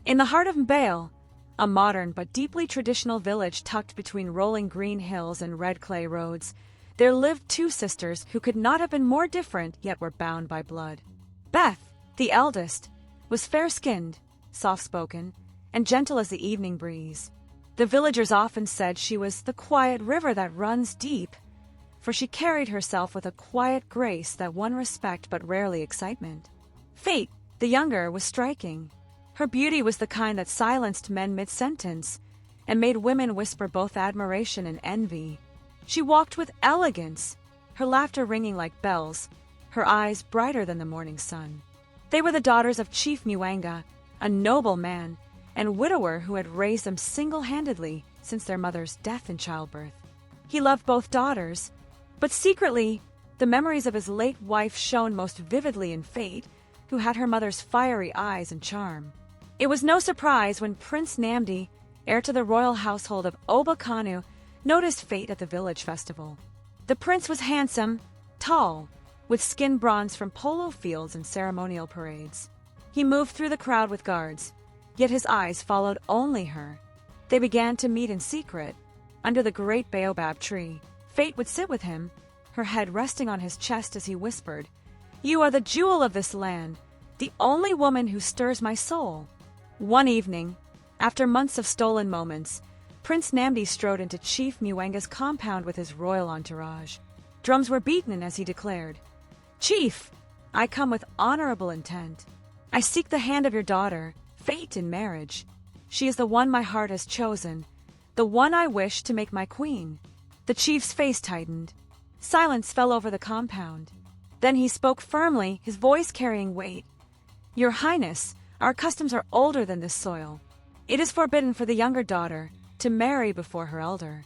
In the heart of Mbale, a modern but deeply traditional village tucked between rolling green hills and red clay roads, there lived two sisters who could not have been more different yet were bound by blood. Beth, the eldest, was fair-skinned, soft-spoken, and gentle as the evening breeze. The villagers often said she was the quiet river that runs deep, for she carried herself with a quiet grace that won respect but rarely excitement. Fate, the younger, was striking. Her beauty was the kind that silenced men mid-sentence and made women whisper both admiration and envy. She walked with elegance, her laughter ringing like bells, her eyes brighter than the morning sun. They were the daughters of Chief Muwanga, a noble man and widower who had raised them single-handedly since their mother's death in childbirth. He loved both daughters, but secretly, the memories of his late wife shone most vividly in Fate, who had her mother's fiery eyes and charm. It was no surprise when Prince Nnamdi, heir to the royal household of Oba Kanu, noticed Fate at the village festival. The prince was handsome, tall, with skin bronze from polo fields and ceremonial parades. He moved through the crowd with guards, yet his eyes followed only her. They began to meet in secret. Under the great baobab tree, Fate would sit with him, her head resting on his chest as he whispered, "You are the jewel of this land, the only woman who stirs my soul." One evening, after months of stolen moments, Prince Nnamdi strode into Chief Muwanga's compound with his royal entourage. Drums were beaten as he declared, "Chief, I come with honorable intent. I seek the hand of your daughter, Fate, in marriage. She is the one my heart has chosen, the one I wish to make my queen." The chief's face tightened. Silence fell over the compound. Then he spoke firmly, his voice carrying weight. "Your Highness, our customs are older than this soil. It is forbidden for the younger daughter to marry before her elder.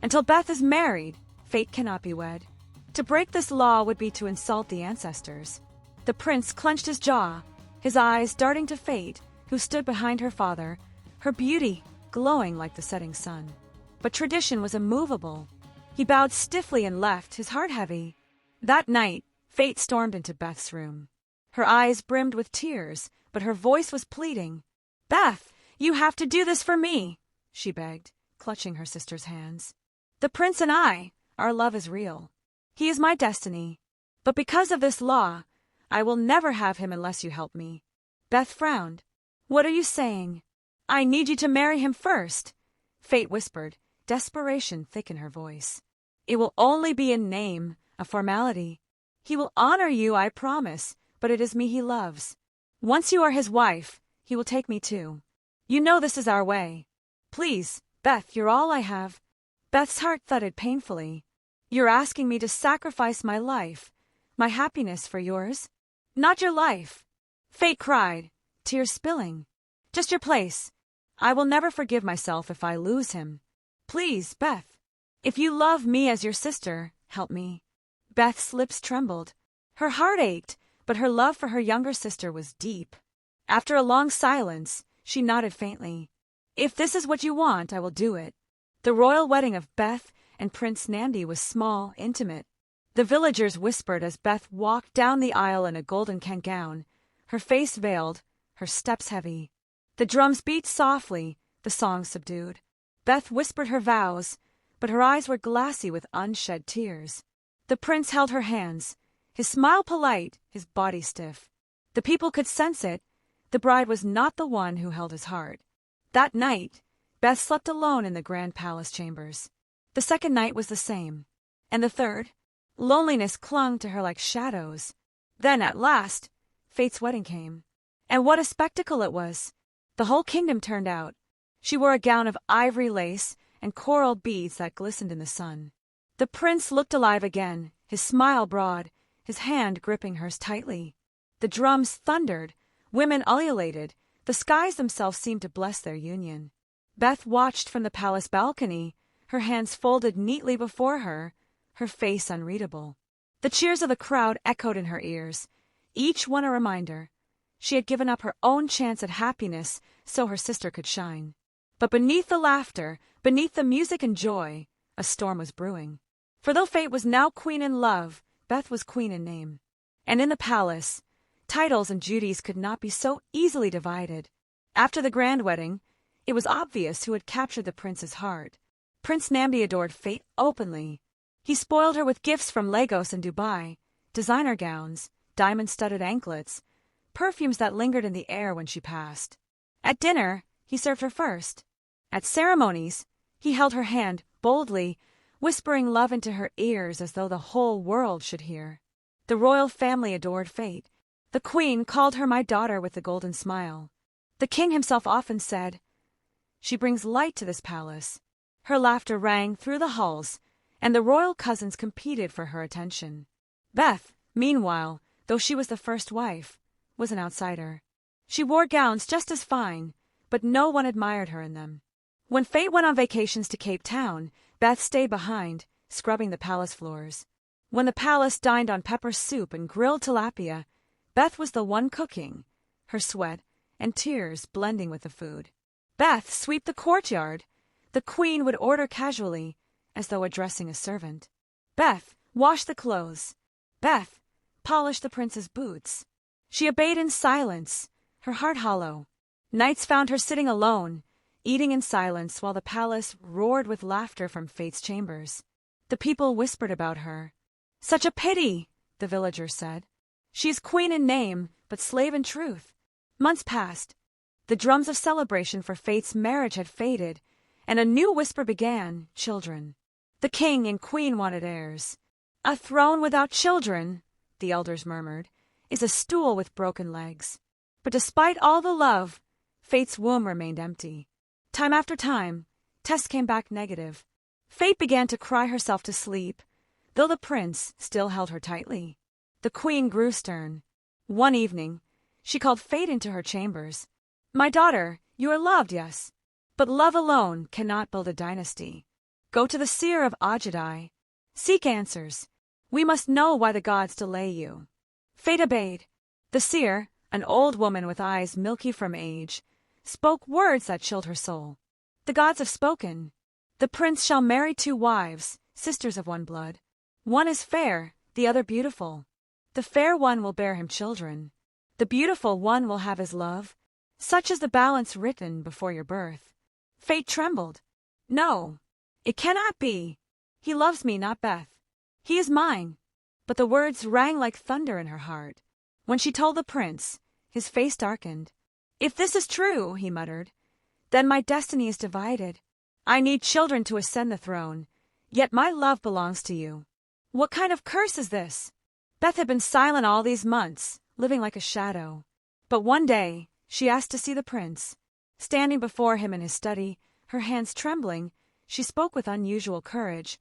Until Beth is married, Fate cannot be wed. To break this law would be to insult the ancestors." The prince clenched his jaw, his eyes darting to Fate, who stood behind her father, her beauty glowing like the setting sun. But tradition was immovable. He bowed stiffly and left, his heart heavy. That night, Fate stormed into Beth's room. Her eyes brimmed with tears, but her voice was pleading. "Beth, you have to do this for me," she begged, clutching her sister's hands. "The prince and I, our love is real. He is my destiny. But because of this law, I will never have him unless you help me." Beth frowned. "What are you saying?" "I need you to marry him first," Fate whispered, desperation thick in her voice. "It will only be in name, a formality. He will honor you, I promise, but it is me he loves. Once you are his wife, he will take me too. You know this is our way. Please, Beth, you're all I have." Beth's heart thudded painfully. "You're asking me to sacrifice my life, my happiness for yours? Not your life," Fate cried, tears spilling. "Just your place. I will never forgive myself if I lose him. Please, Beth. If you love me as your sister, help me." Beth's lips trembled. Her heart ached, but her love for her younger sister was deep. After a long silence, she nodded faintly. "If this is what you want, I will do it." The royal wedding of Beth and Prince Nnamdi was small, intimate. The villagers whispered as Beth walked down the aisle in a golden gown, her face veiled, her steps heavy. The drums beat softly, the song subdued. Beth whispered her vows, but her eyes were glassy with unshed tears. The prince held her hands, his smile polite, his body stiff. The people could sense it. The bride was not the one who held his heart. That night, Beth slept alone in the grand palace chambers. The second night was the same. And the third? Loneliness clung to her like shadows. Then, at last, Fate's wedding came. And what a spectacle it was! The whole kingdom turned out. She wore a gown of ivory lace and coral beads that glistened in the sun. The prince looked alive again, his smile broad, his hand gripping hers tightly. The drums thundered, women ululated, the skies themselves seemed to bless their union. Beth watched from the palace balcony, her hands folded neatly before her, her face unreadable. The cheers of the crowd echoed in her ears, each one a reminder. She had given up her own chance at happiness so her sister could shine. But beneath the laughter, beneath the music and joy, a storm was brewing. For though Fate was now queen in love, Beth was queen in name. And in the palace, titles and duties could not be so easily divided. After the grand wedding, it was obvious who had captured the prince's heart. Prince Nnamdi adored fate openly. He spoiled her with gifts from Lagos and Dubai, designer gowns, diamond-studded anklets, perfumes that lingered in the air when she passed. At dinner, he served her first. At ceremonies, he held her hand boldly, whispering love into her ears as though the whole world should hear. The royal family adored fate. The queen called her my daughter with the golden smile. The king himself often said, "She brings light to this palace." Her laughter rang through the halls, and the royal cousins competed for her attention. Beth, meanwhile, though she was the first wife, was an outsider. She wore gowns just as fine, but no one admired her in them. When fate went on vacations to Cape Town, Beth stayed behind, scrubbing the palace floors. When the palace dined on pepper soup and grilled tilapia, Beth was the one cooking, her sweat and tears blending with the food. Beth sweep the courtyard. The queen would order casually, as though addressing a servant. Beth wash the clothes. Beth polish the prince's boots. She obeyed in silence, her heart hollow. Nights found her sitting alone, eating in silence while the palace roared with laughter from fate's chambers. The people whispered about her. "Such a pity," the villagers said. "She is queen in name, but slave in truth." Months passed. The drums of celebration for fate's marriage had faded, and a new whisper began, children. The king and queen wanted heirs. "A throne without children," the elders murmured, "is a stool with broken legs." But despite all the love, fate's womb remained empty. Time after time, tests came back negative. Fate began to cry herself to sleep, though the prince still held her tightly. The queen grew stern. One evening, she called fate into her chambers. "My daughter, you are loved, yes, but love alone cannot build a dynasty. Go to the seer of Ajadai. Seek answers. We must know why the gods delay you." Fate obeyed. The seer, an old woman with eyes milky from age, spoke words that chilled her soul. "The gods have spoken. The prince shall marry 2 wives, sisters of one blood. One is fair, the other beautiful. The fair one will bear him children. The beautiful one will have his love. Such is the balance written before your birth." Fate trembled. "No, it cannot be. He loves me, not Beth. He is mine." But the words rang like thunder in her heart. When she told the prince, his face darkened. "If this is true," he muttered, "then my destiny is divided. I need children to ascend the throne, yet my love belongs to you. What kind of curse is this?" Beth had been silent all these months, living like a shadow. But one day, she asked to see the prince. Standing before him in his study, her hands trembling, she spoke with unusual courage.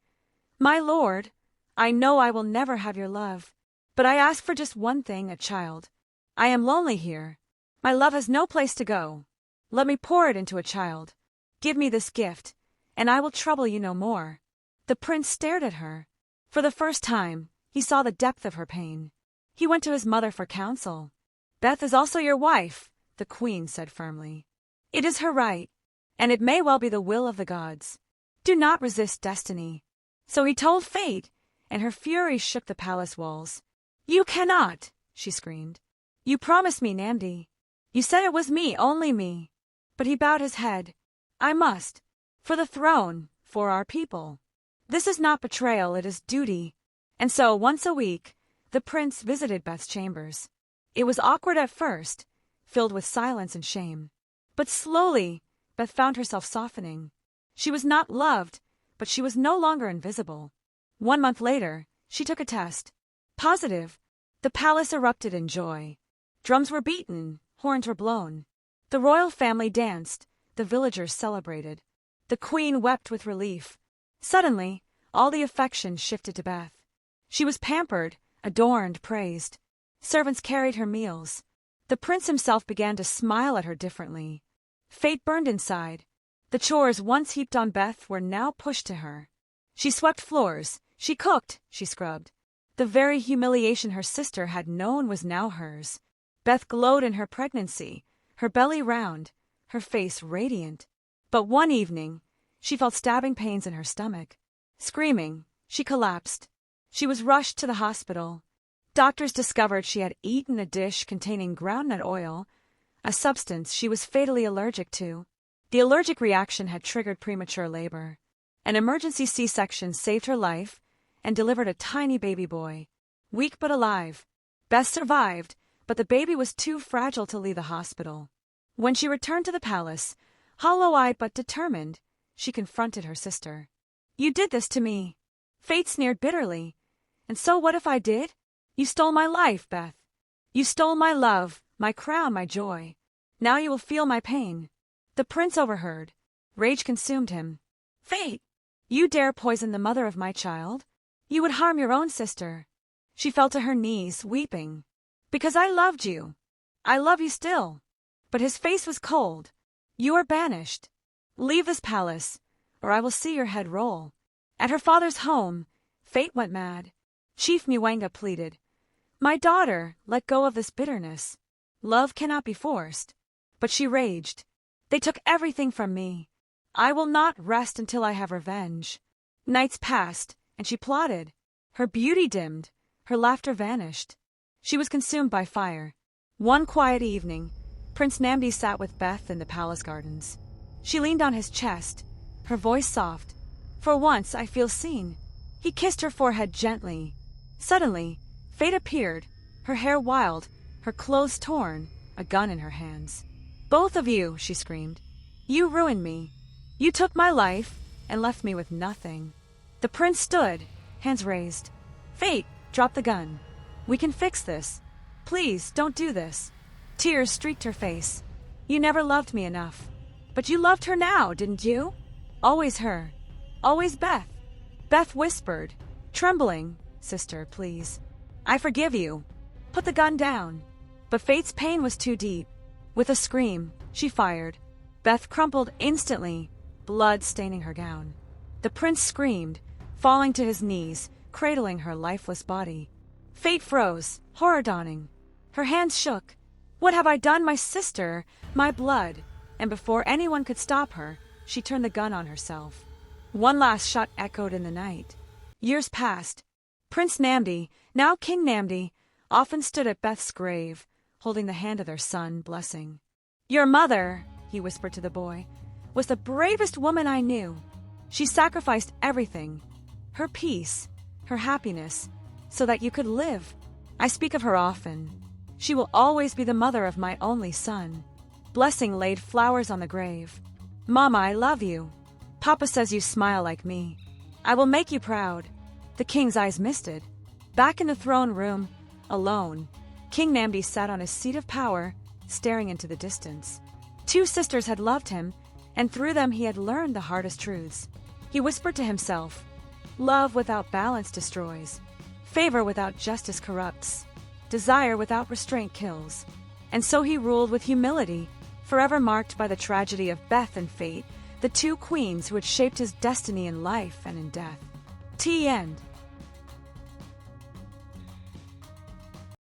"My lord, I know I will never have your love, but I ask for just one thing, a child. I am lonely here. My love has no place to go. Let me pour it into a child. Give me this gift, and I will trouble you no more." The prince stared at her. For the first time, he saw the depth of her pain. He went to his mother for counsel. "Beth is also your wife," the queen said firmly. "It is her right, and it may well be the will of the gods. Do not resist destiny." So he told fate, and her fury shook the palace walls. "You cannot," she screamed. "You promised me, Nnamdi. You said it was me, only me." But he bowed his head. "I must. For the throne, for our people. This is not betrayal, it is duty." And so, once a week, the prince visited Beth's chambers. It was awkward at first, filled with silence and shame. But slowly, Beth found herself softening. She was not loved, but she was no longer invisible. 1 month later, she took a test. Positive. The palace erupted in joy. Drums were beaten, horns were blown. The royal family danced, the villagers celebrated. The queen wept with relief. Suddenly, all the affection shifted to Beth. She was pampered, adorned, praised. Servants carried her meals. The prince himself began to smile at her differently. Fate burned inside. The chores once heaped on Beth were now pushed to her. She swept floors, she cooked, she scrubbed. The very humiliation her sister had known was now hers. Beth glowed in her pregnancy, her belly round, her face radiant. But one evening, she felt stabbing pains in her stomach. Screaming, she collapsed. She was rushed to the hospital. Doctors discovered she had eaten a dish containing groundnut oil, a substance she was fatally allergic to. The allergic reaction had triggered premature labor. An emergency C-section saved her life and delivered a tiny baby boy. Weak but alive, Beth survived, but the baby was too fragile to leave the hospital. When she returned to the palace, hollow-eyed but determined, she confronted her sister. "You did this to me." Fate sneered bitterly. "And so what if I did? You stole my life, Beth. You stole my love, my crown, my joy. Now you will feel my pain." The prince overheard. Rage consumed him. "Fate! You dare poison the mother of my child? You would harm your own sister." She fell to her knees, weeping. "Because I loved you. I love you still." But his face was cold. "You are banished. Leave this palace, or I will see your head roll." At her father's home, Fate went mad. Chief Muwanga pleaded, "My daughter, let go of this bitterness. Love cannot be forced." But she raged. "They took everything from me. I will not rest until I have revenge." Nights passed, and she plotted. Her beauty dimmed, her laughter vanished. She was consumed by fire. One quiet evening, Prince Nnamdi sat with Beth in the palace gardens. She leaned on his chest, her voice soft. "For once I feel seen." He kissed her forehead gently. Suddenly, Fate appeared, her hair wild, her clothes torn, a gun in her hands. "Both of you," she screamed. "You ruined me. You took my life and left me with nothing." The prince stood, hands raised. "Fate, drop the gun. We can fix this. Please, don't do this." Tears streaked her face. "You never loved me enough. But you loved her now, didn't you? Always her. Always Beth." Beth whispered, trembling, "Sister, please. I forgive you. Put the gun down." But Fate's pain was too deep. With a scream, she fired. Beth crumpled instantly, blood staining her gown. The prince screamed, falling to his knees, cradling her lifeless body. Fate froze, horror dawning. Her hands shook. "What have I done, my sister? My blood!" And before anyone could stop her, she turned the gun on herself. One last shot echoed in the night. Years passed. Prince Nnamdi, now King Nnamdi, often stood at Beth's grave, holding the hand of their son, blessing. "Your mother," he whispered to the boy, "was the bravest woman I knew. She sacrificed everything, her peace, her happiness, so that you could live. I speak of her often. She will always be the mother of my only son." Blessing laid flowers on the grave. "Mama, I love you. Papa says you smile like me. I will make you proud." The king's eyes misted. Back in the throne room, alone, King Nnamdi sat on his seat of power, staring into the distance. Two sisters had loved him, and through them he had learned the hardest truths. He whispered to himself, "Love without balance destroys. Favor without justice corrupts. Desire without restraint kills." And so he ruled with humility, forever marked by the tragedy of Beth and Fate, the two queens who had shaped his destiny in life and in death. T. End.